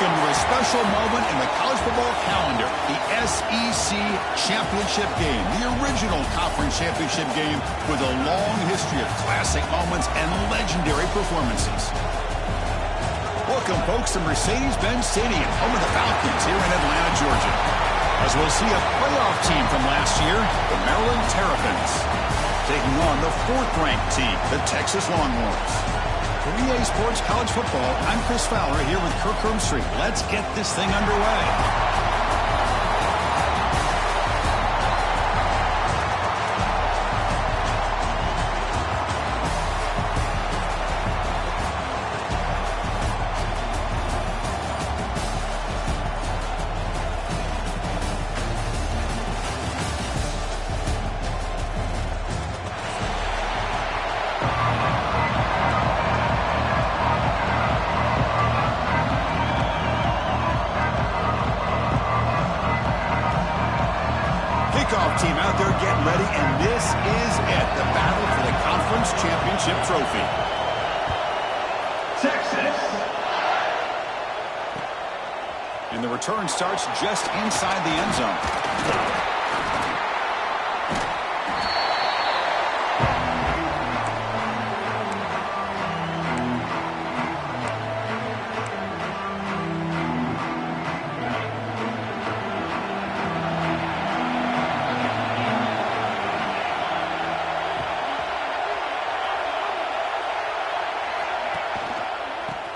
Welcome to a special moment in the college football calendar, the SEC Championship game, the original conference championship game with a long history of classic moments and legendary performances. Welcome, folks, to Mercedes-Benz Stadium, home of the Falcons here in Atlanta, Georgia. As we'll see a playoff team from last year, the Maryland Terrapins, taking on the fourth-ranked team, the Texas Longhorns. For EA Sports College Football, I'm Chris Fowler here with Kirk Herbstreit. Let's get this thing underway. Team out there getting ready, and this is it, the battle for the conference championship trophy. Texas. And the return starts just inside the end zone.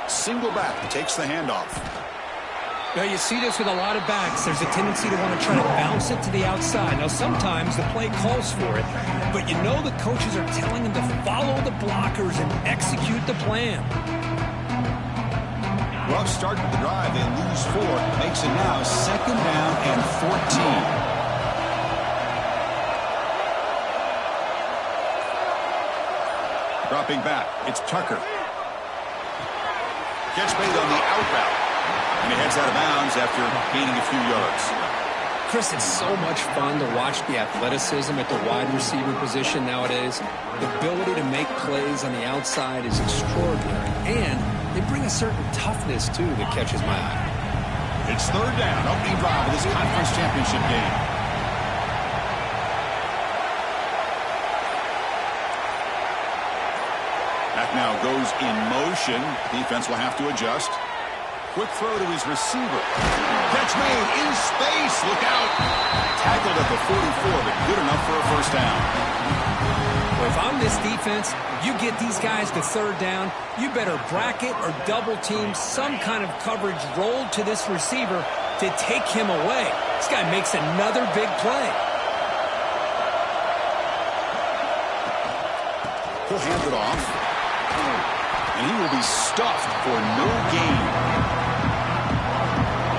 Single back takes the handoff. Now you see this with a lot of backs. There's a tendency to want to try to bounce it to the outside. Now sometimes the play calls for it, but you know the coaches are telling them to follow the blockers and execute the plan. Rough start to the drive. They lose 4. Makes it now 2nd down and 14. Dropping back, it's Tucker. Catch made on the out route. And he heads out of bounds after gaining a few yards. Chris, it's so much fun to watch the athleticism at the wide receiver position nowadays. The ability to make plays on the outside is extraordinary. And they bring a certain toughness, too, that catches my eye. It's 3rd down, opening drive of this conference championship game. Back now goes in motion. Defense will have to adjust. Quick throw to his receiver. Catch made in space. Look out. Tackled at the 44, but good enough for a first down. Well, if I'm this defense, you get these guys to 3rd down, you better bracket or double team some kind of coverage rolled to this receiver to take him away. This guy makes another big play. He'll hand it off. And he will be stuffed for no gain.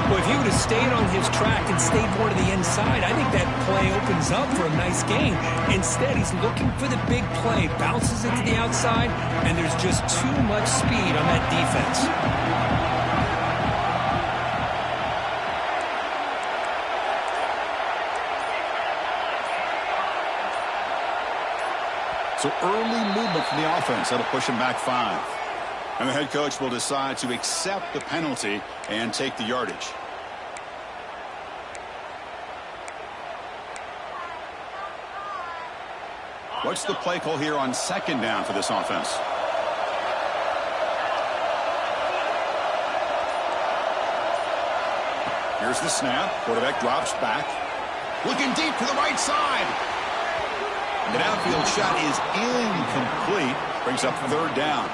Well, if he would have stayed on his track and stayed more to the inside, I think that play opens up for a nice gain. Instead, he's looking for the big play, bounces it to the outside, and there's just too much speed on that defense. So early movement from the offense. That'll push him back 5. And the head coach will decide to accept the penalty and take the yardage. What's the play call here on 2nd down for this offense? Here's the snap. Quarterback drops back. Looking deep to the right side. The downfield shot is incomplete. Brings up 3rd down.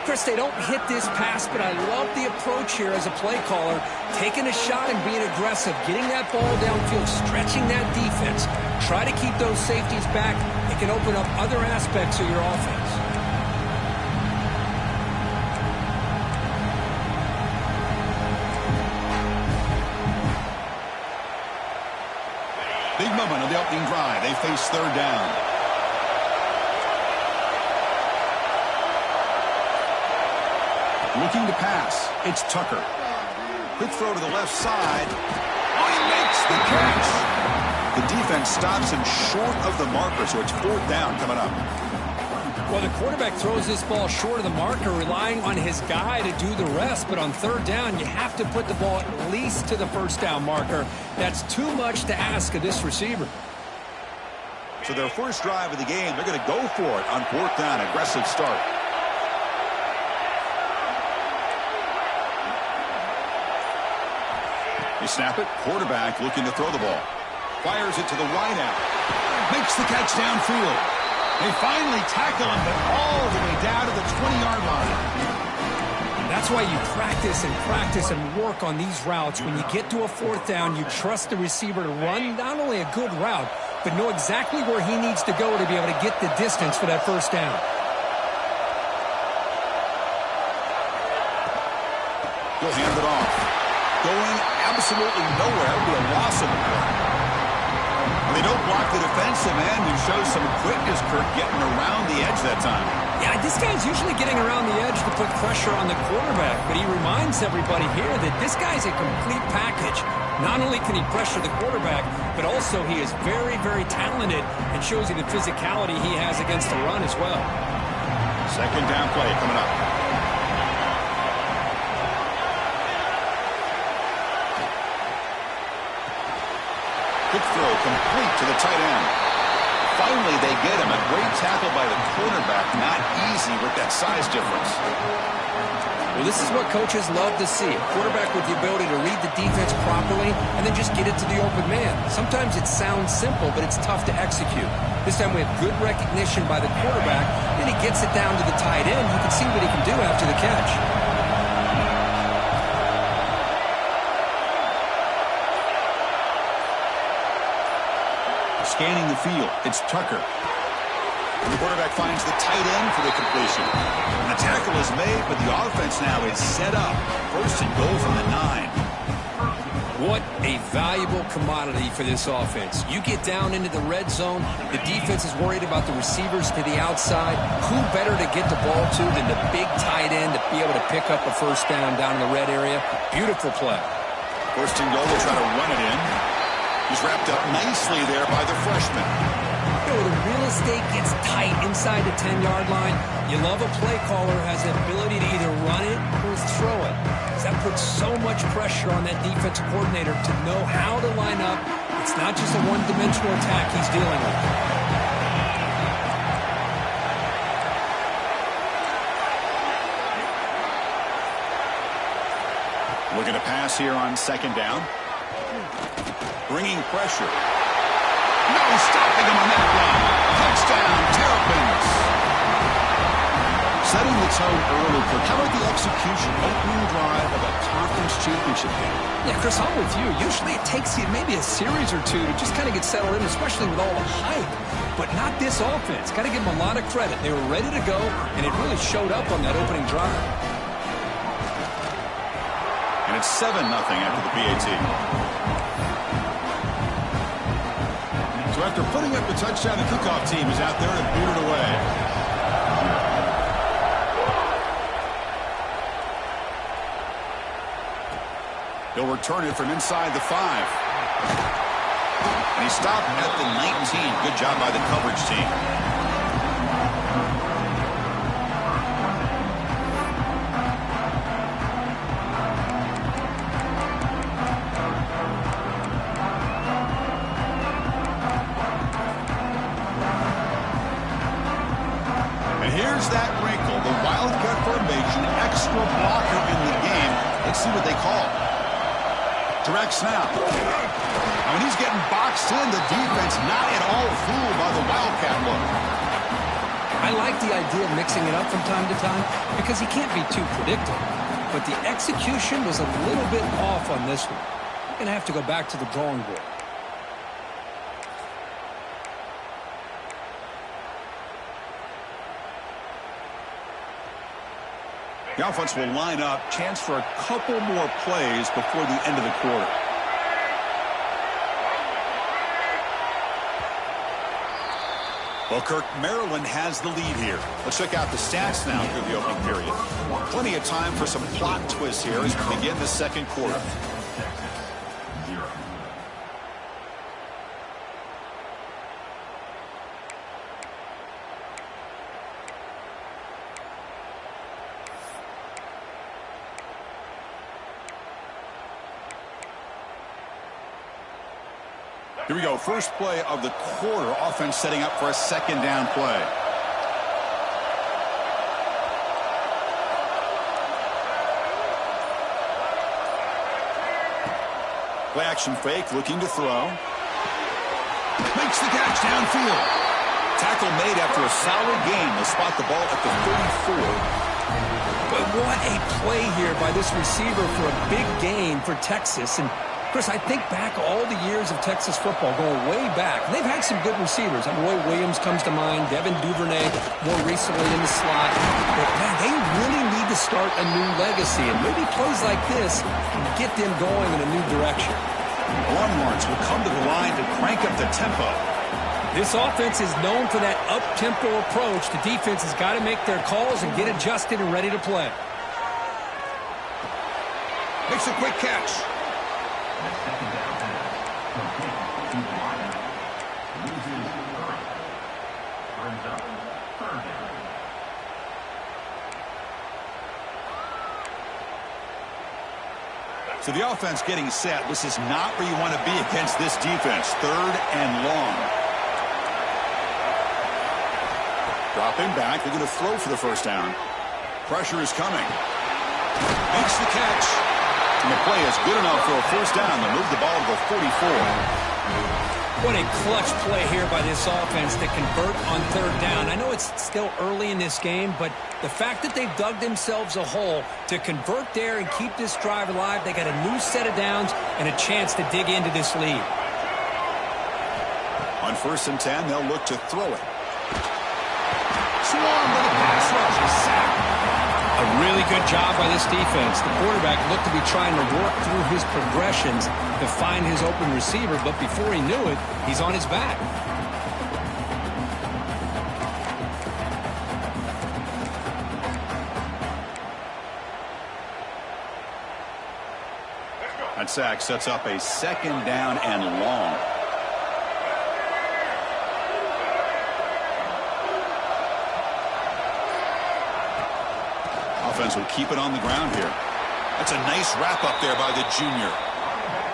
Chris, they don't hit this pass, but I love the approach here as a play caller. Taking a shot and being aggressive, getting that ball downfield, stretching that defense. Try to keep those safeties back. It can open up other aspects of your offense. Big moment on the opening drive. They face 3rd down. Looking to pass. It's Tucker. Quick throw to the left side. Oh, he makes the catch. The defense stops him short of the marker, so it's 4th down coming up. Well, the quarterback throws this ball short of the marker, relying on his guy to do the rest. But on third down, you have to put the ball at least to the first down marker. That's too much to ask of this receiver. So their first drive of the game, they're going to go for it on fourth down. Aggressive start. They snap it. Quarterback looking to throw the ball. Fires it to the wide out. Makes the catch downfield. They finally tackle him, but all the way down to the 20-yard line. And that's why you practice and work on these routes. When you get to a fourth down, you trust the receiver to run not only a good route, but know exactly where he needs to go to be able to get the distance for that first down. He'll hand it off. Going absolutely nowhere. It'll be a loss of the play. They don't block the defensive end, who shows some quickness, Kirk, getting around the edge that time. Yeah, this guy's usually getting around the edge to put pressure on the quarterback, but he reminds everybody here that this guy's a complete package. Not only can he pressure the quarterback, but also he is very, very talented and shows you the physicality he has against the run as well. Second down play coming up. Good throw, complete to the tight end. Finally, they get him. A great tackle by the quarterback. Not easy with that size difference. Well, this is what coaches love to see. A quarterback with the ability to read the defense properly and then just get it to the open man. Sometimes it sounds simple, but it's tough to execute. This time we have good recognition by the quarterback. Then he gets it down to the tight end. You can see what he can do after the catch. Scanning the field, it's Tucker. And the quarterback finds the tight end for the completion. And the tackle is made, but the offense now is set up. First and goal from the 9. What a valuable commodity for this offense. You get down into the red zone, the defense is worried about the receivers to the outside. Who better to get the ball to than the big tight end to be able to pick up a first down in the red area? Beautiful play. First and goal, they'll try to run it in. He's wrapped up nicely there by the freshman. You know, the real estate gets tight inside the 10-yard line. You love a play caller who has the ability to either run it or throw it. That puts so much pressure on that defensive coordinator to know how to line up. It's not just a one-dimensional attack he's dealing with. Looking to pass here on second down. Bringing pressure. No stopping him on that one. Touchdown, Terrapins. Setting the tone early, Kirk. How about the execution, opening drive of a conference championship game? Yeah, Chris, I'm with you. Usually it takes you maybe a series or two to just kind of get settled in, especially with all the hype. But not this offense. Got to give them a lot of credit. They were ready to go, and it really showed up on that opening drive. And it's 7-0 after the PAT. So after putting up the touchdown, the kickoff team is out there to boot it away. He'll return it from inside the 5. And he stopped at the 19. Good job by the coverage team. Here's that wrinkle, the Wildcat formation, extra blocker in the game. Let's see what they call. Direct snap. I mean, he's getting boxed in. The defense not at all fooled by the Wildcat look. I like the idea of mixing it up from time to time because he can't be too predictable. But the execution was a little bit off on this one. You're going to have to go back to the drawing board. The offense will line up. Chance for a couple more plays before the end of the quarter. Well, Kirk, Maryland has the lead here. Let's check out the stats now through the opening period. Plenty of time for some plot twists here as we begin the second quarter. Here we go. First play of the quarter. Offense setting up for a second down play. Play action fake, looking to throw. Makes the catch downfield. Tackle made after a solid gain. They'll spot the ball at the 34. But what a play here by this receiver for a big gain for Texas. And Chris, I think back all the years of Texas football, going way back. They've had some good receivers. Roy Williams comes to mind, Devin Duvernay more recently in the slot. But man, they really need to start a new legacy. And maybe plays like this can get them going in a new direction. Longhorns will come to the line to crank up the tempo. This offense is known for that up-tempo approach. The defense has got to make their calls and get adjusted and ready to play. Makes a quick catch. So the offense getting set. This is not where you want to be against this defense. Third and long. Dropping back. They're going to throw for the first down. Pressure is coming. Makes the catch. And the play is good enough for a first down. They'll move the ball to the 44. What a clutch play here by this offense to convert on third down. I know it's still early in this game, but the fact that they've dug themselves a hole to convert there and keep this drive alive, they got a new set of downs and a chance to dig into this lead. On 1st and 10, they'll look to throw it. Swarm with a pass rush. A sack. A really good job by this defense. The quarterback looked to be trying to work through his progressions to find his open receiver, but before he knew it, he's on his back. That sack sets up a second down and long. Offense will keep it on the ground here. That's a nice wrap up there by the junior.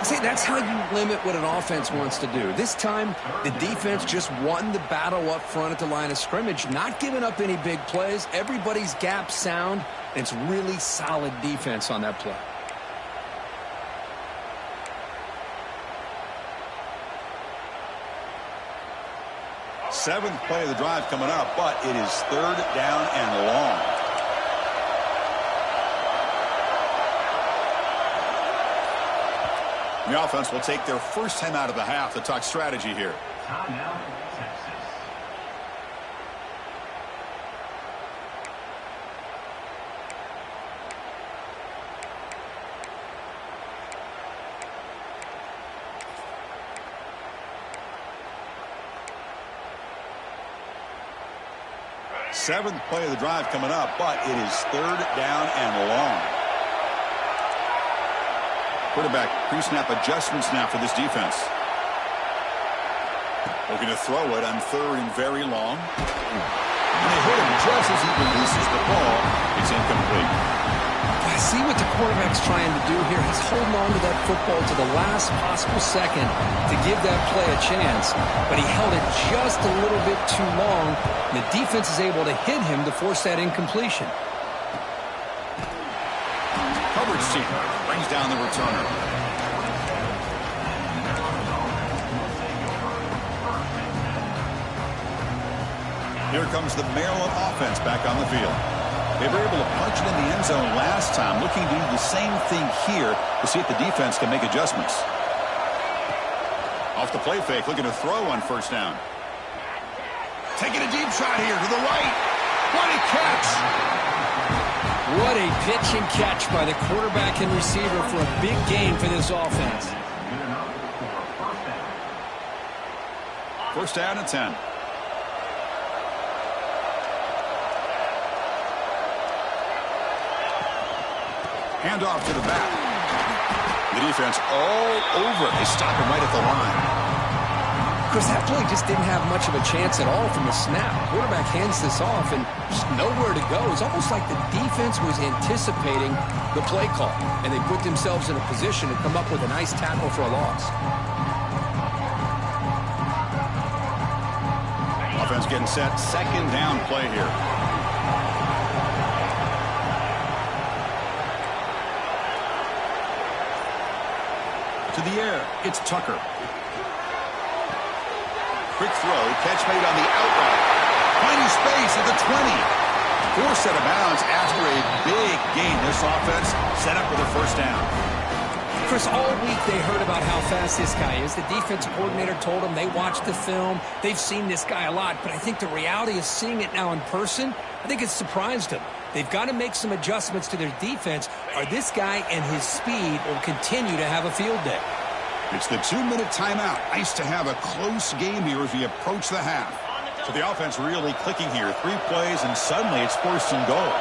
See, that's how you limit what an offense wants to do. This time, the defense just won the battle up front at the line of scrimmage, not giving up any big plays. Everybody's gap sound. It's really solid defense on that play. Seventh play of the drive coming up, but it is third down and long. The offense will take their first time out of the half to talk strategy here. Timeout, Texas. Seventh play of the drive coming up, but it is third down and long. Quarterback pre-snap adjustments now for this defense. Looking to throw it on third and very long. And they hit him just as he releases the ball. It's incomplete. I see what the quarterback's trying to do here. He's holding on to that football to the last possible second to give that play a chance. But he held it just a little bit too long. And the defense is able to hit him to force that incompletion. Coverage team brings down the returner. Here comes the Maryland offense back on the field. They were able to punch it in the end zone last time, looking to do the same thing here to see if the defense can make adjustments. Off the play fake, looking to throw on first down. Taking a deep shot here to the right. What a catch! What a pitch and catch by the quarterback and receiver for a big gain for this offense. First down and 10. Handoff to the back. The defense all over it. They stop him right at the line. Chris, that play just didn't have much of a chance at all from the snap. The quarterback hands this off and just nowhere to go. It's almost like the defense was anticipating the play call, and they put themselves in a position to come up with a nice tackle for a loss. Offense getting set. Second down play here. To the air. It's Tucker. Quick throw. Catch made on the outright. Finding space at the 20. Forced out of bounds after a big gain. This offense set up with a first down. Chris, all week they heard about how fast this guy is. The defensive coordinator told them they watched the film. They've seen this guy a lot, but I think the reality of seeing it now in person, I think it's surprised them. They've got to make some adjustments to their defense, or this guy and his speed will continue to have a field day. It's the 2-minute timeout. Nice to have a close game here as we approach the half. So the offense really clicking here. 3 plays, and suddenly it's 1st and goal.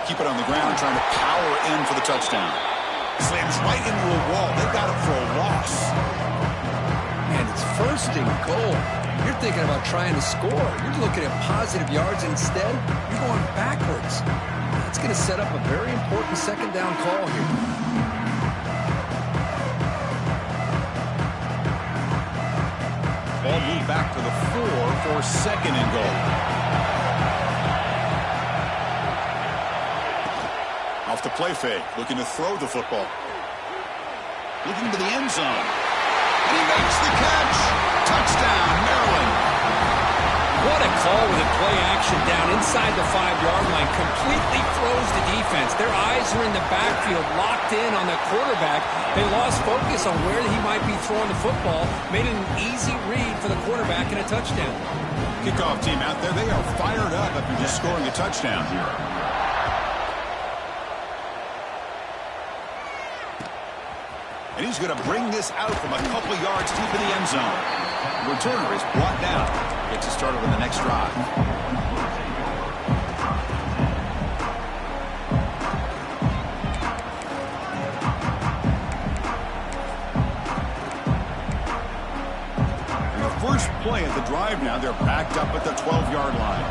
Keep it on the ground, trying to power in for the touchdown. Slams right into a wall. They've got it for a loss. Man, it's 1st and goal. You're thinking about trying to score. You're looking at positive yards. Instead, you're going backwards. That's going to set up a very important second down call here. Ball moved back to the 4 for 2nd and goal. Off the play fake, looking to throw the football. Looking to the end zone. And he makes the catch. Touchdown, Maryland. What a call with a play action down inside the 5-yard line. Completely throws the defense. Their eyes are in the backfield, locked in on the quarterback. They lost focus on where he might be throwing the football. Made it an easy read for the quarterback and a touchdown. Kickoff team out there, they are fired up after just scoring a touchdown here. And he's going to bring this out from a couple of yards deep in the end zone. The returner is brought down. Gets us started with the next drive. And the first play of the drive now, they're backed up at the 12-yard line.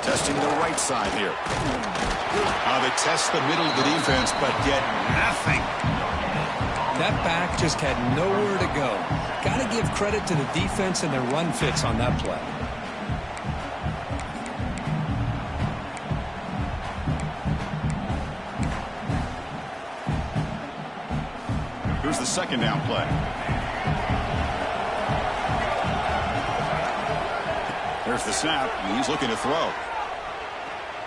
Testing the right side here. They test the middle of the defense, but get nothing. That back just had nowhere to go. Got to give credit to the defense and their run fits on that play. Here's the second down play. There's the snap, and he's looking to throw.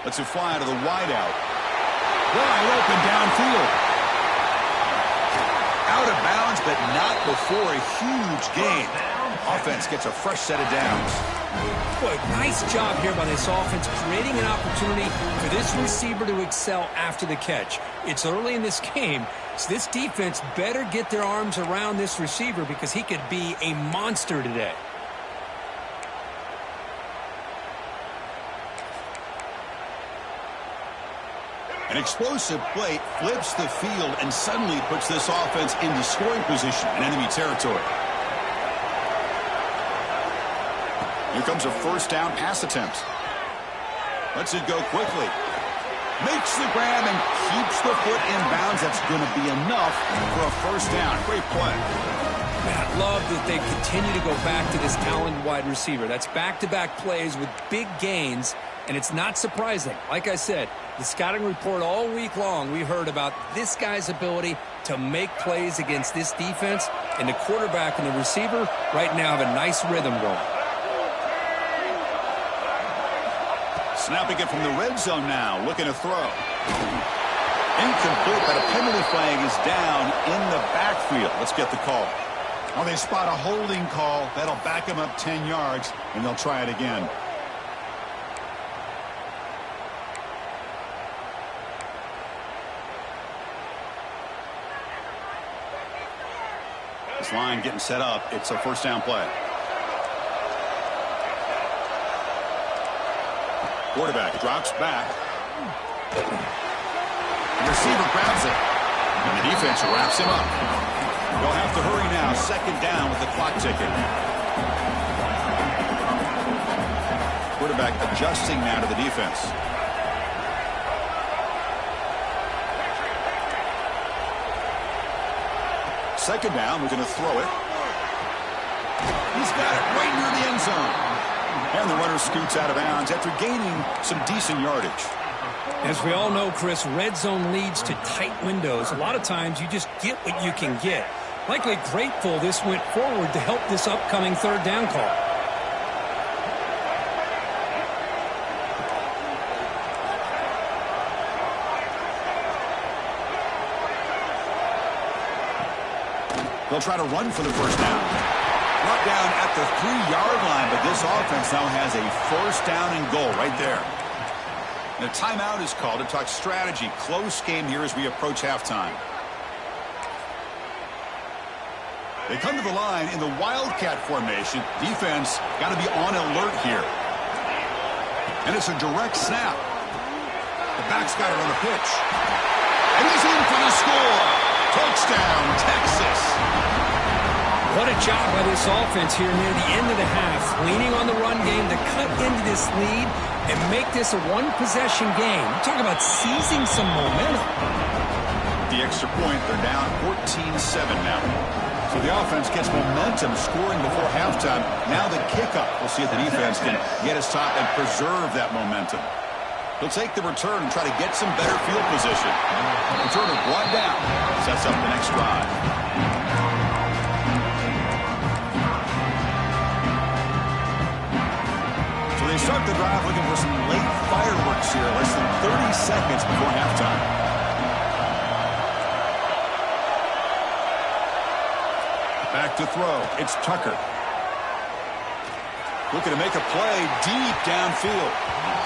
Lets it fly out of the wideout. Wide open downfield. Out of bounds, but not before a huge gain. Offense gets a fresh set of downs. Boy, nice job here by this offense, creating an opportunity for this receiver to excel after the catch. It's early in this game, so this defense better get their arms around this receiver because he could be a monster today. An explosive play flips the field and suddenly puts this offense into scoring position in enemy territory. Here comes a first down pass attempt. Lets it go quickly. Makes the grab and keeps the foot in bounds. That's going to be enough for a first down. Great play. Man, I love that they continue to go back to this talented wide receiver. That's back-to-back plays with big gains, and it's not surprising. Like I said, the scouting report all week long, we heard about this guy's ability to make plays against this defense, and the quarterback and the receiver right now have a nice rhythm going. Snapping it from the red zone now, looking to throw. Incomplete, but a penalty flag is down in the backfield. Let's get the call. Well, they spot a holding call. That'll back them up 10 yards, and they'll try it again. This line getting set up. It's a first down play. Quarterback drops back. The receiver grabs it. And the defense wraps him up. They'll have to hurry now. Second down with the clock ticking. Quarterback adjusting now to the defense. Second down, we're going to throw it. He's got it right near the end zone. And the runner scoots out of bounds after gaining some decent yardage. As we all know, Chris, red zone leads to tight windows. A lot of times you just get what you can get. Likely grateful this went forward to help this upcoming third down call. They'll try to run for the first down. Brought down at the 3-yard line, but this offense now has a first down and goal right there. And a timeout is called to talk strategy. Close game here as we approach halftime. They come to the line in the Wildcat formation. Defense got to be on alert here. And it's a direct snap. The back's got it on the pitch. And he's in for the score. Touchdown, Texas. What a job by this offense here near the end of the half. Leaning on the run game to cut into this lead and make this a one-possession game. You talk about seizing some momentum. The extra point, they're down 14-7 now. So the offense gets momentum scoring before halftime. Now the kickoff. We'll see if the defense can get us top and preserve that momentum. They'll take the return and try to get some better field position. Returner brought down. Sets up the next drive. So they start the drive looking for some late fireworks here. Less than 30 seconds before halftime. Back to throw. It's Tucker. Looking to make a play deep downfield.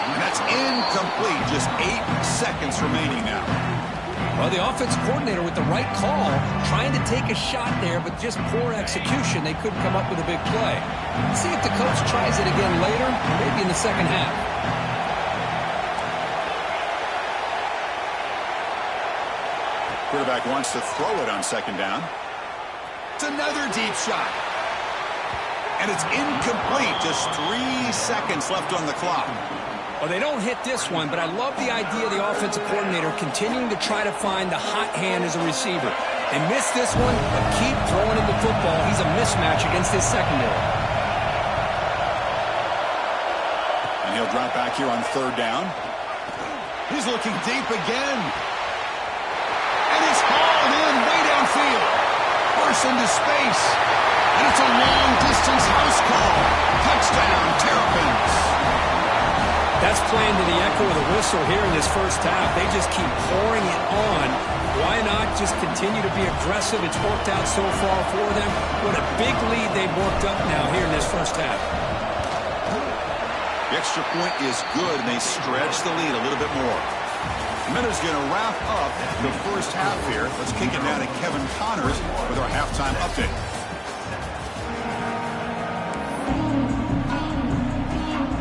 And that's incomplete. Just 8 seconds remaining now. Well, the offensive coordinator with the right call, trying to take a shot there, but just poor execution. They couldn't come up with a big play. Let's see if the coach tries it again later, maybe in the second half. Quarterback wants to throw it on second down. It's another deep shot. And it's incomplete. Just 3 seconds left on the clock. Well, they don't hit this one, but I love the idea of the offensive coordinator continuing to try to find the hot hand as a receiver. They missed this one, but keep throwing him the football. He's a mismatch against his secondary. And he'll drop back here on third down. He's looking deep again. And it's hauled in way downfield. Bursts into space. And it's a long-distance house call. Touchdown, Terrapins. That's playing to the echo of the whistle here in this first half. They just keep pouring it on. Why not just continue to be aggressive? It's worked out so far for them. What a big lead they've worked up now here in this first half. The extra point is good, and they stretch the lead a little bit more. Minutes going to wrap up the first half here. Let's kick it down to Kevin Connors with our halftime update.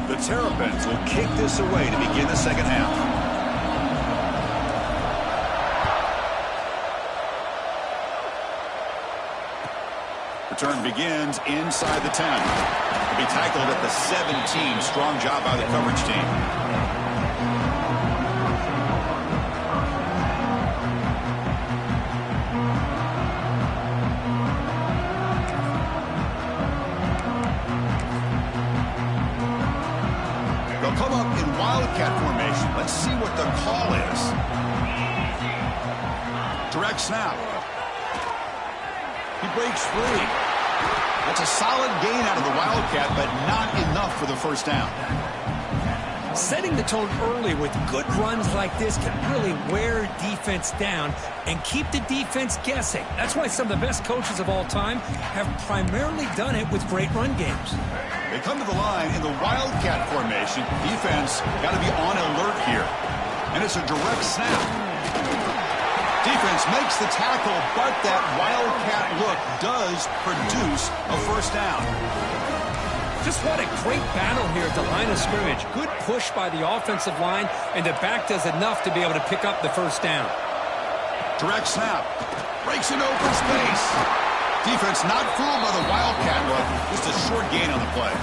The Terrapins will kick this away to begin the second half. Return begins inside the 10. Will be tackled at the 17. Strong job by the coverage team. Come up in Wildcat formation. Let's see what the call is. Direct snap. He breaks free. That's a solid gain out of the Wildcat, but not enough for the first down. Setting the tone early with good runs like this can really wear defense down and keep the defense guessing. That's why some of the best coaches of all time have primarily done it with great run games. They come to the line in the Wildcat formation. Defense got to be on alert here. And it's a direct snap. Defense makes the tackle, but that Wildcat look does produce a first down. Just what a great battle here at the line of scrimmage. Good push by the offensive line, and the back does enough to be able to pick up the first down. Direct snap. Breaks an open space. Defense not fooled by the Wildcat look. Just a short gain on the play.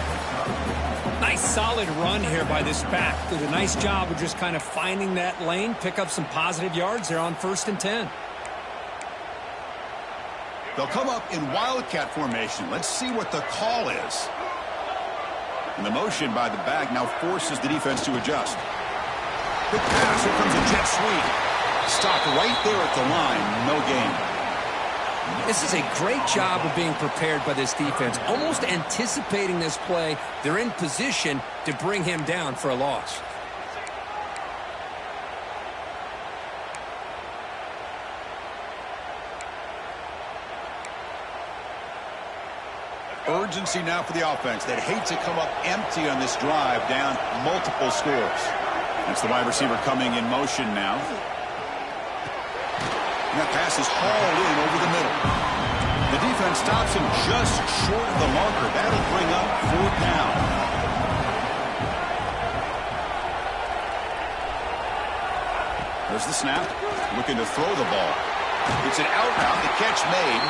Nice solid run here by this back. Did a nice job of just kind of finding that lane, pick up some positive yards there on 1st and 10. They'll come up in Wildcat formation. Let's see what the call is. And the motion by the back now forces the defense to adjust. Good pass. Here comes a jet sweep. Stopped right there at the line. No gain. This is a great job of being prepared by this defense. Almost anticipating this play. They're in position to bring him down for a loss. Urgency now for the offense that hate to come up empty on this drive, down multiple scores. That's the wide receiver coming in motion now. And that pass is hauled in over the middle. The defense stops him just short of the marker. That'll bring up 4th down. There's the snap. Looking to throw the ball. It's an out route. The catch made.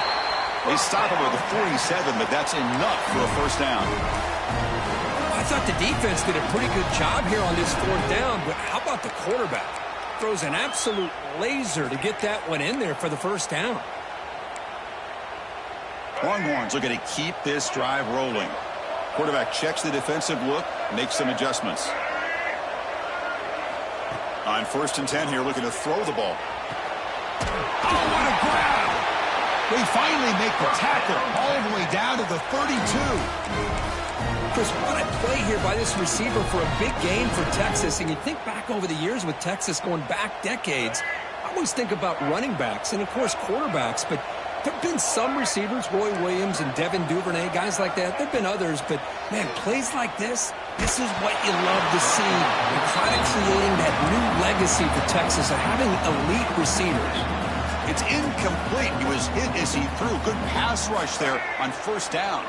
They stop him with a 47, but that's enough for a 1st down. I thought the defense did a pretty good job here on this 4th down, but how about the quarterback? Throws an absolute laser to get that one in there for the 1st down. Longhorns looking to keep this drive rolling. Quarterback checks the defensive look, makes some adjustments. On 1st and 10 here, looking to throw the ball. Oh, what a grab! They finally make the tackle all the way down to the 32. Chris, what a play here by this receiver for a big gain for Texas. And you think back over the years with Texas going back decades, I always think about running backs and, of course, quarterbacks. But there have been some receivers, Roy Williams and Devin Duvernay, guys like that. There have been others. But, man, plays like this is what you love to see. And kind of creating that new legacy for Texas of having elite receivers. It's incomplete. He was hit as he threw. Good pass rush there on 1st down.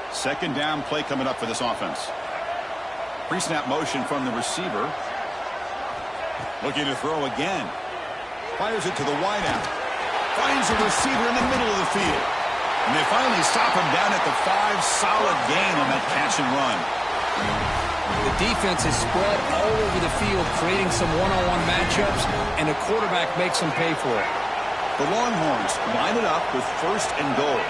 2nd down play coming up for this offense. Pre-snap motion from the receiver. Looking to throw again. Fires it to the wideout. Finds a receiver in the middle of the field. And they finally stop him down at the 5. Solid gain on that catch and run. The defense is spread all over the field, creating some one-on-one matchups, and the quarterback makes them pay for it. The Longhorns line it up with 1st and goal.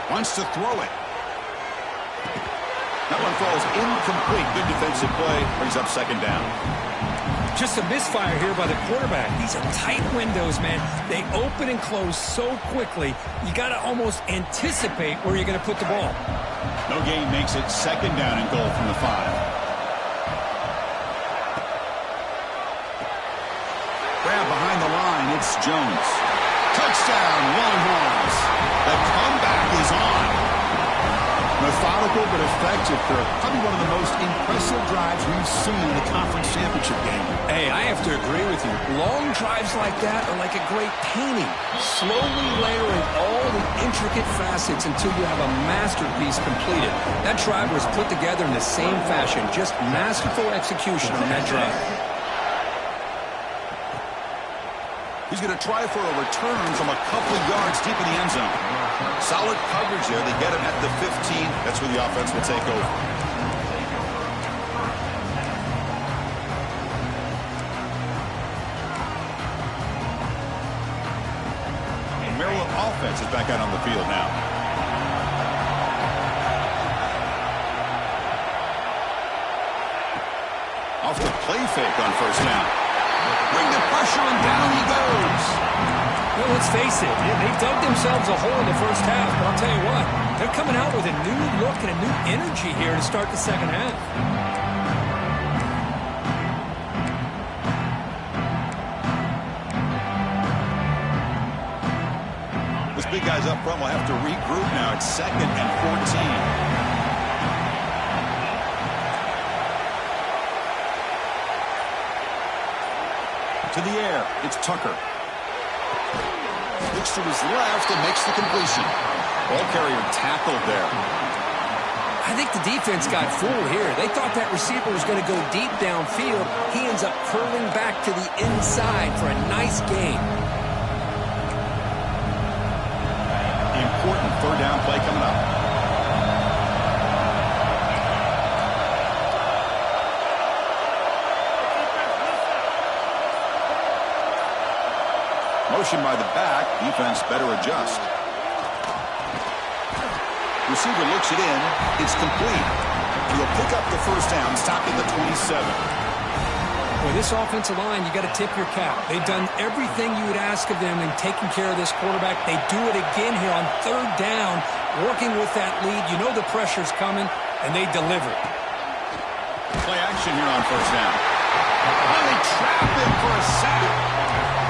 Wants to throw it. That one falls incomplete. Good defensive play. Brings up 2nd down. Just a misfire here by the quarterback. These are tight windows, man. They open and close so quickly, you got to almost anticipate where you're going to put the ball. No gain makes it 2nd down and goal from the 5. Grab behind the line. It's Jones. Touchdown, Longhorns. The comeback is on. Methodical but effective for probably one of the most impressive drives we've seen in the conference championship game. Hey, I have to agree with you. Long drives like that are like a great painting. Slowly layering all the intricate facets until you have a masterpiece completed. That drive was put together in the same fashion. Just masterful execution on that drive. He's going to try for a return from a couple of yards deep in the end zone. Solid coverage there. They get him at the 15. That's where the offense will take over. And Maryland offense is back out on the field now. Off the play fake on 1st down. Bring the pressure and down he goes. Well, let's face it, they dug themselves a hole in the 1st half, but I'll tell you what, they're coming out with a new look and a new energy here to start the 2nd half. Those big guys up front will have to regroup now. It's 2nd and 14. To the air, it's Tucker. Looks to his left and makes the completion. Ball carrier tackled there. I think the defense got fooled here. They thought that receiver was going to go deep downfield. He ends up curling back to the inside for a nice gain. Important third down play coming up. Motion by the back. Defense better adjust. Receiver looks it in. It's complete. He'll pick up the first down, stopping the 27. Well, this offensive line, you got to tip your cap. They've done everything you would ask of them in taking care of this quarterback. They do it again here on third down, working with that lead. You know the pressure's coming, and they deliver. Play action here on first down. Oh, they trap him for a sack.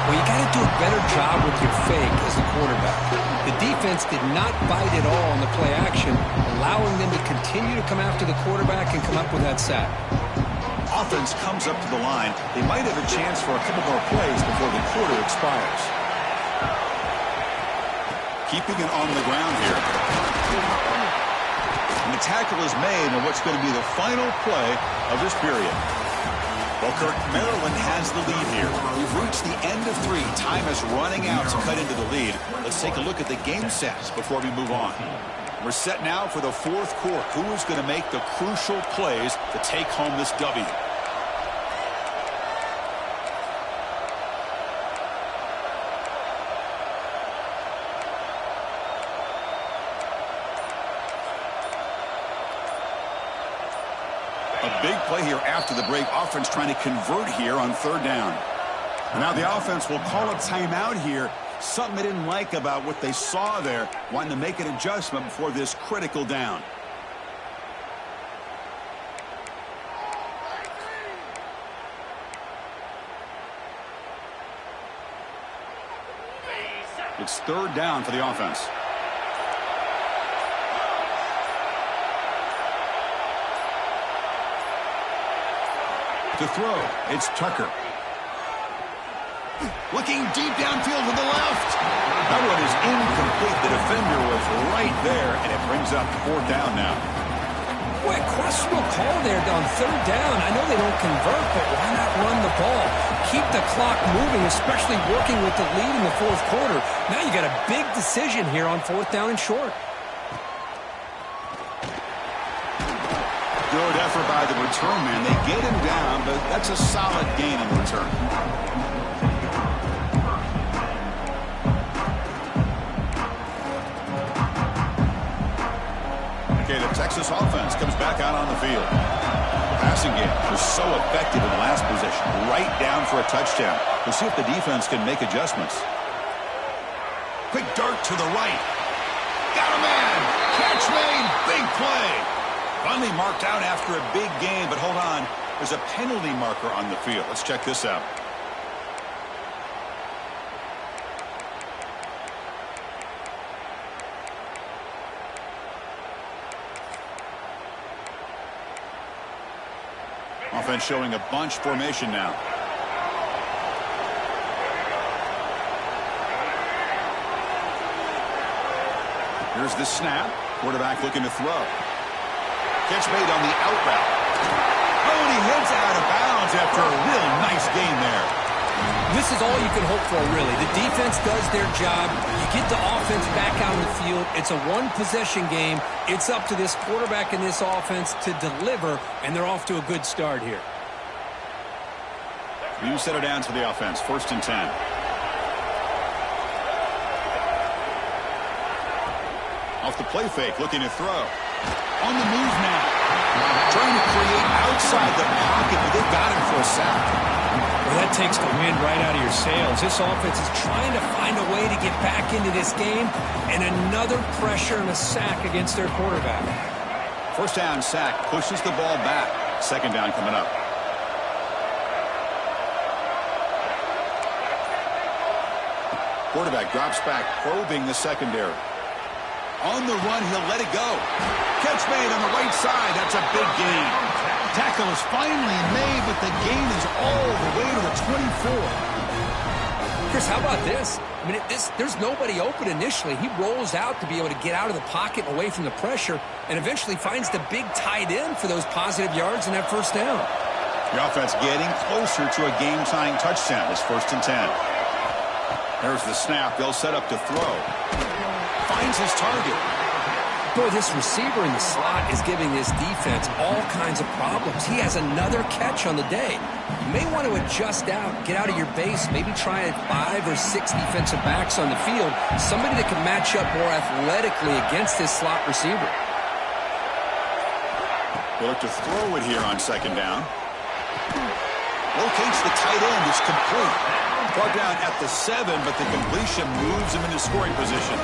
Well, you got to do a better job with your fake as the quarterback. The defense did not bite at all on the play action, allowing them to continue to come after the quarterback and come up with that sack. Offense comes up to the line. They might have a chance for a couple more plays before the quarter expires. Keeping it on the ground here. And the tackle is made on what's going to be the final play of this period. Well, Kirk, Maryland has the lead here. We've reached the end of 3. Time is running out to cut into the lead. Let's take a look at the game stats before we move on. We're set now for the fourth quarter. Who is going to make the crucial plays to take home this W? A big play here after the break. Offense trying to convert here on third down. And now the offense will call a timeout here. Something they didn't like about what they saw there. Wanting to make an adjustment before this critical down. It's third down for the offense. To throw, it's Tucker. Looking deep downfield to the left. That one is incomplete. The defender was right there, and it brings up fourth down now. Boy, questionable call there on third down. I know they don't convert, but why not run the ball? Keep the clock moving, especially working with the lead in the fourth quarter. Now you got a big decision here on fourth down and short. Good effort by the return man. They get him down, but that's a solid gain in return. Okay, the Texas offense comes back out on the field. The passing game was so effective in the last possession. Right down for a touchdown. We'll see if the defense can make adjustments. Quick dart to the right. Got a man. Catch made. Big play. Finally marked out after a big gain, but hold on. There's a penalty marker on the field. Let's check this out. Offense showing a bunch formation now. Here's the snap. Quarterback looking to throw. Catch made on the out route. Oh, and he heads out of bounds after a real nice gain there. This is all you can hope for, really. The defense does their job. You get the offense back out on the field. It's a one-possession game. It's up to this quarterback and this offense to deliver, and they're off to a good start here. You set it down to the offense. 1st and 10. Off the play fake, looking to throw. On the move now. Trying to create outside the pocket, but they've got him for a sack. Well, that takes the wind right out of your sails. This offense is trying to find a way to get back into this game, and another pressure and a sack against their quarterback. First down sack, pushes the ball back. Second down coming up. Quarterback drops back, probing the secondary. On the run, he'll let it go. Catch made on the right side. That's a big gain. Tackle is finally made, but the gain is all the way to the 24. Chris, how about this? I mean, there's nobody open initially. He rolls out to be able to get out of the pocket and away from the pressure and eventually finds the big tight end for those positive yards and that first down. The offense getting closer to a game-tying touchdown. It's 1st and 10. There's the snap. They'll set up to throw. Finds his target. Boy, this receiver in the slot is giving this defense all kinds of problems. He has another catch on the day. You may want to adjust out, get out of your base, maybe try 5 or 6 defensive backs on the field, somebody that can match up more athletically against this slot receiver. They look to throw it here on 2nd down. Locates the tight end. It's complete. Brought down at the 7, but the completion moves him into scoring position.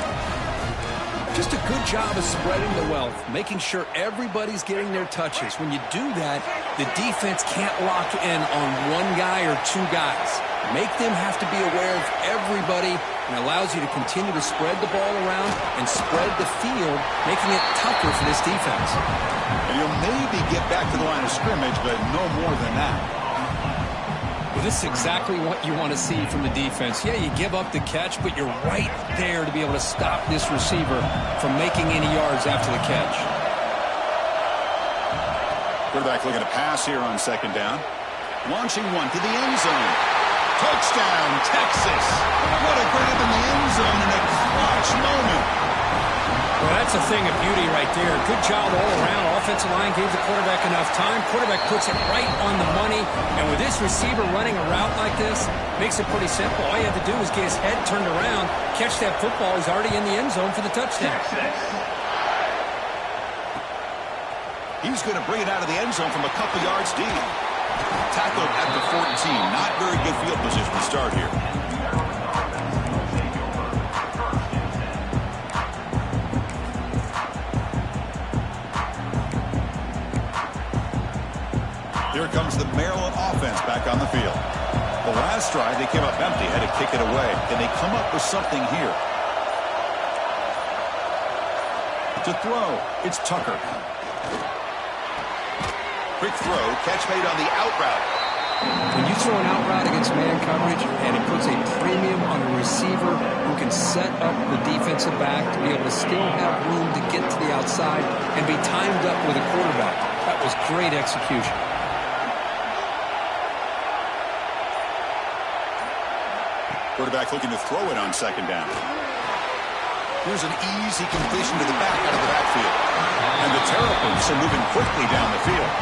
Just a good job of spreading the wealth, making sure everybody's getting their touches. When you do that, the defense can't lock in on one guy or 2 guys. Make them have to be aware of everybody, and allows you to continue to spread the ball around and spread the field, making it tougher for this defense. And you'll maybe get back to the line of scrimmage, but no more than that. Well, this is exactly what you want to see from the defense. Yeah, you give up the catch, but you're right there to be able to stop this receiver from making any yards after the catch. Quarterback looking to pass here on 2nd down. Launching one to the end zone. Touchdown, Texas. What a grab in the end zone in a clutch moment. Well, that's a thing of beauty right there. Good job all around. Offensive line gave the quarterback enough time. Quarterback puts it right on the money. And with this receiver running a route like this, makes it pretty simple. All you have to do is get his head turned around, catch that football. He's already in the end zone for the touchdown. He's going to bring it out of the end zone from a couple yards deep. Tackled at the 14. Not very good field position to start here. Here comes the Maryland offense back on the field. The last drive, they came up empty, had to kick it away. Can they come up with something here? To throw, it's Tucker. Quick throw, catch made on the out route. When you throw an out route against man coverage, and it puts a premium on the receiver who can set up the defensive back to be able to still have room to get to the outside and be timed up with a quarterback. That was great execution. Quarterback looking to throw it on 2nd down. Here's an easy completion to the back out of the backfield. And the Terrapins are moving quickly down the field.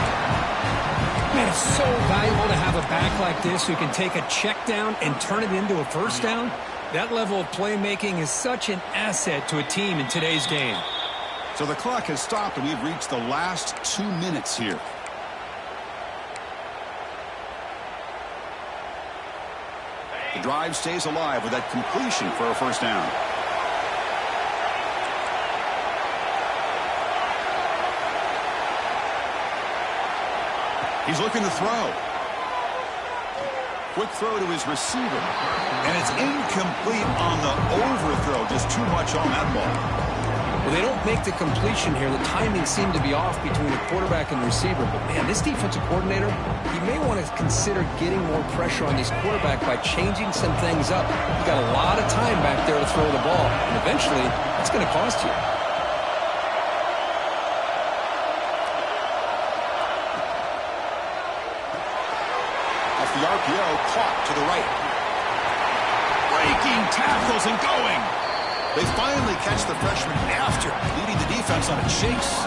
Man, it's so valuable to have a back like this who can take a check down and turn it into a first down. That level of playmaking is such an asset to a team in today's game. So the clock has stopped, and we've reached the last 2 minutes here. The drive stays alive with that completion for a first down. He's looking to throw. Quick throw to his receiver. And it's incomplete on the overthrow. Just too much on that ball. Well, they don't make the completion here. The timing seemed to be off between the quarterback and the receiver. But, man, this defensive coordinator, he may want to consider getting more pressure on this quarterback by changing some things up. You've got a lot of time back there to throw the ball. And eventually, it's going to cost you. Off the RPO, caught to the right. Breaking tackles and going. They finally catch the freshman after leading the defense on a chase.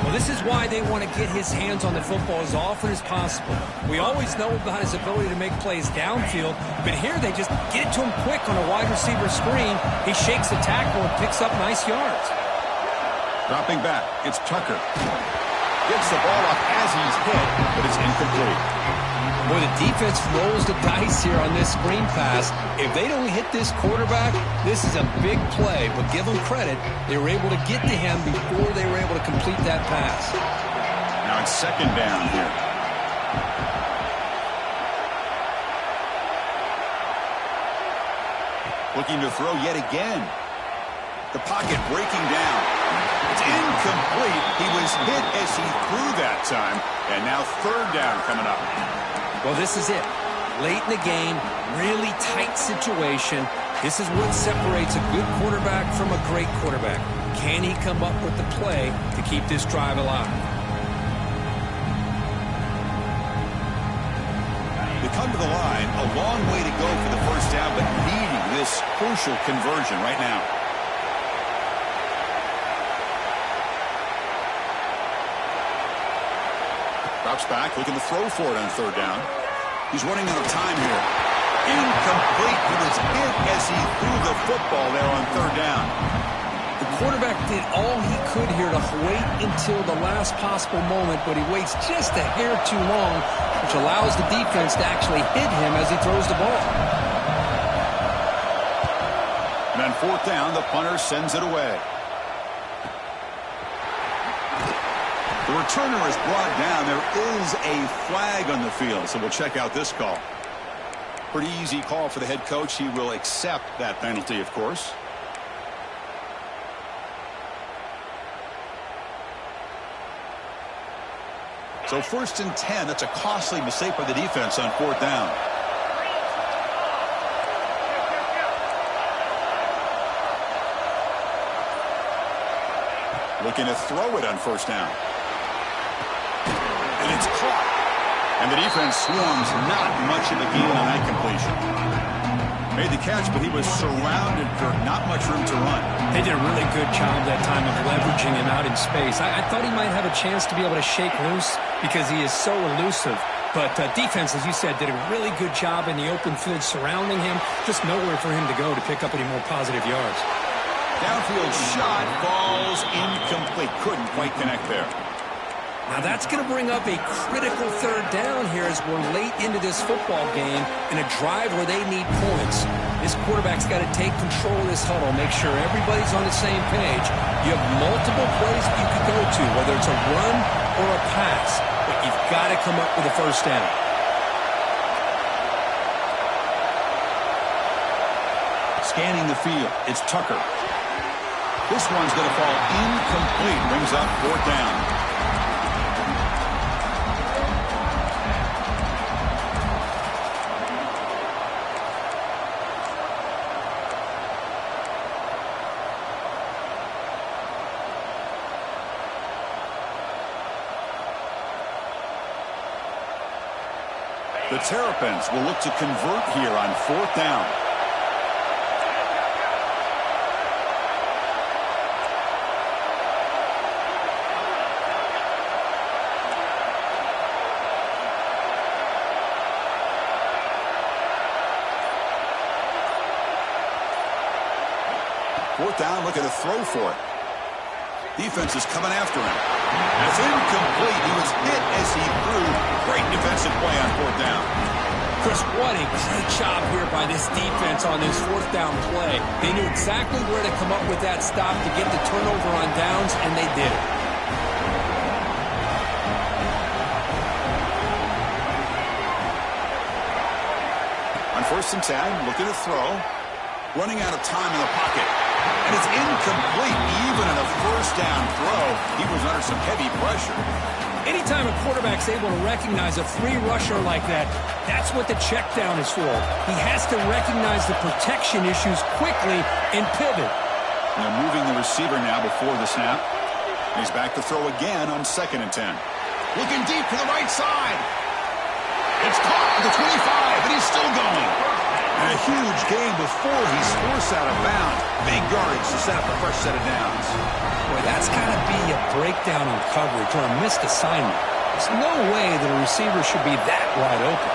Well, this is why they want to get his hands on the football as often as possible. We always know about his ability to make plays downfield, but here they just get it to him quick on a wide receiver screen. He shakes the tackle and picks up nice yards. Dropping back, it's Tucker. Gets the ball off as he's hit, but it's incomplete. Boy, the defense rolls the dice here on this screen pass. If they don't hit this quarterback, this is a big play. But give them credit, they were able to get to him before they were able to complete that pass. Now it's 2nd down here. Looking to throw yet again. The pocket breaking down. It's incomplete. He was hit as he threw that time. And now 3rd down coming up. Well, this is it. Late in the game, really tight situation. This is what separates a good quarterback from a great quarterback. Can he come up with the play to keep this drive alive? They come to the line, a long way to go for the first down, but needing this crucial conversion right now. Drops back, looking to throw for it on third down. He's running out of time here. Incomplete. He was hit as he threw the football there on third down. The quarterback did all he could here to wait until the last possible moment, but he waits just a hair too long, which allows the defense to actually hit him as he throws the ball. And on fourth down, the punter sends it away. The returner is brought down. There is a flag on the field, so we'll check out this call. Pretty easy call for the head coach. He will accept that penalty, of course. So 1st and 10, that's a costly mistake by the defense on fourth down. Looking to throw it on first down. And it's caught. And the defense swarms, not much of a gain on that completion. Made the catch, but he was surrounded, Kirk. Not much room to run. They did a really good job that time of leveraging him out in space. I thought he might have a chance to be able to shake loose because he is so elusive. But defense, as you said, did a really good job in the open field surrounding him. Just nowhere for him to go to pick up any more positive yards. Downfield shot falls incomplete. Couldn't quite connect there. Now that's going to bring up a critical third down here as we're late into this football game in a drive where they need points. This quarterback's got to take control of this huddle, make sure everybody's on the same page. You have multiple plays that you could go to, whether it's a run or a pass, but you've got to come up with a first down. Scanning the field, it's Tucker. This one's going to fall incomplete, brings up fourth down. The Terrapins will look to convert here on fourth down. Fourth down, looking to throw for it. Defense is coming after him. That's incomplete. He was hit as he threw. Great defensive play on fourth down. Chris, what a great job here by this defense on this fourth down play. They knew exactly where to come up with that stop to get the turnover on downs, and they did it. On 1st and 10, looking to throw. Running out of time in the pocket. And it's incomplete. Even in a first down throw, he was under some heavy pressure. Anytime a quarterback's able to recognize a free rusher like that, that's what the check down is for. He has to recognize the protection issues quickly and pivot. They're moving the receiver now before the snap. He's back to throw again on 2nd and 10. Looking deep to the right side. It's caught at the 25, and he's still going. And a huge gain before he's forced out of bounds. Big yardage to set up a fresh set of downs. Boy, that's got to be a breakdown in coverage or a missed assignment. There's no way that a receiver should be that wide open.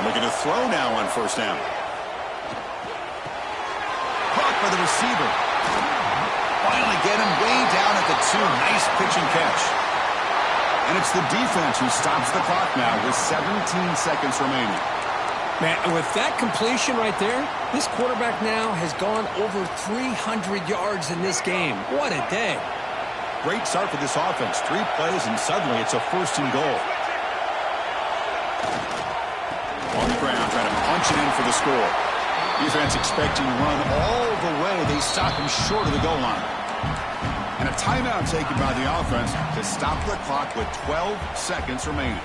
And looking to throw now on first down. Caught by the receiver. Finally get him way down at the 2. Nice pitch and catch. And it's the defense who stops the clock now with 17 seconds remaining. Man, with that completion right there, this quarterback now has gone over 300 yards in this game. What a day. Great start for this offense. 3 plays, and suddenly it's a 1st and goal. On the ground, trying to punch it in for the score. Defense expecting to run all the way. They stop him short of the goal line. And a timeout taken by the offense to stop the clock with 12 seconds remaining.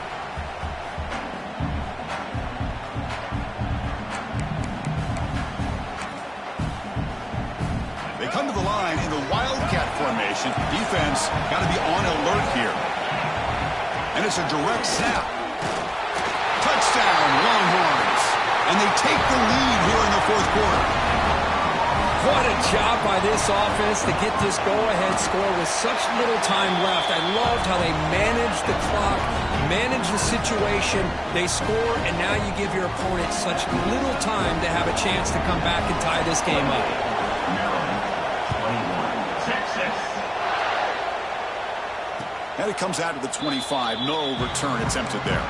come to the line in the Wildcat formation. Defense got to be on alert here. And it's a direct snap. Touchdown, Longhorns. And they take the lead here in the fourth quarter. What a job by this offense to get this go-ahead score with such little time left. I loved how they managed the clock, managed the situation. They score, and now you give your opponent such little time to have a chance to come back and tie this game up. Maryland, 21, Texas. And it comes out to the 25. No return attempted there.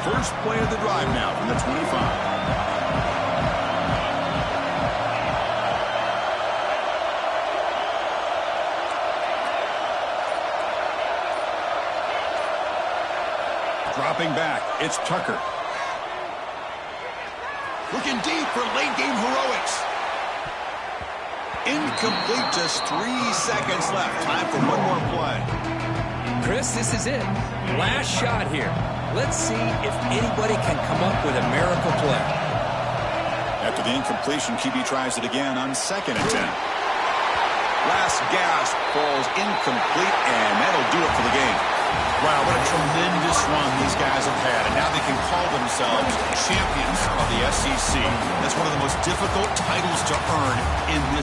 First play of the drive now from the 25. Dropping back, it's Tucker. Looking deep for late game heroics. Incomplete, just 3 seconds left. Time for one more play. Chris, this is it. Last shot here. Let's see if anybody can come up with a miracle play. After the incompletion, QB tries it again on 2nd and 10. Last gasp falls incomplete, and that'll do it for the game. Wow, what a tremendous run these guys have had, and now they can call themselves champions of the SEC. That's one of the most difficult titles to earn in this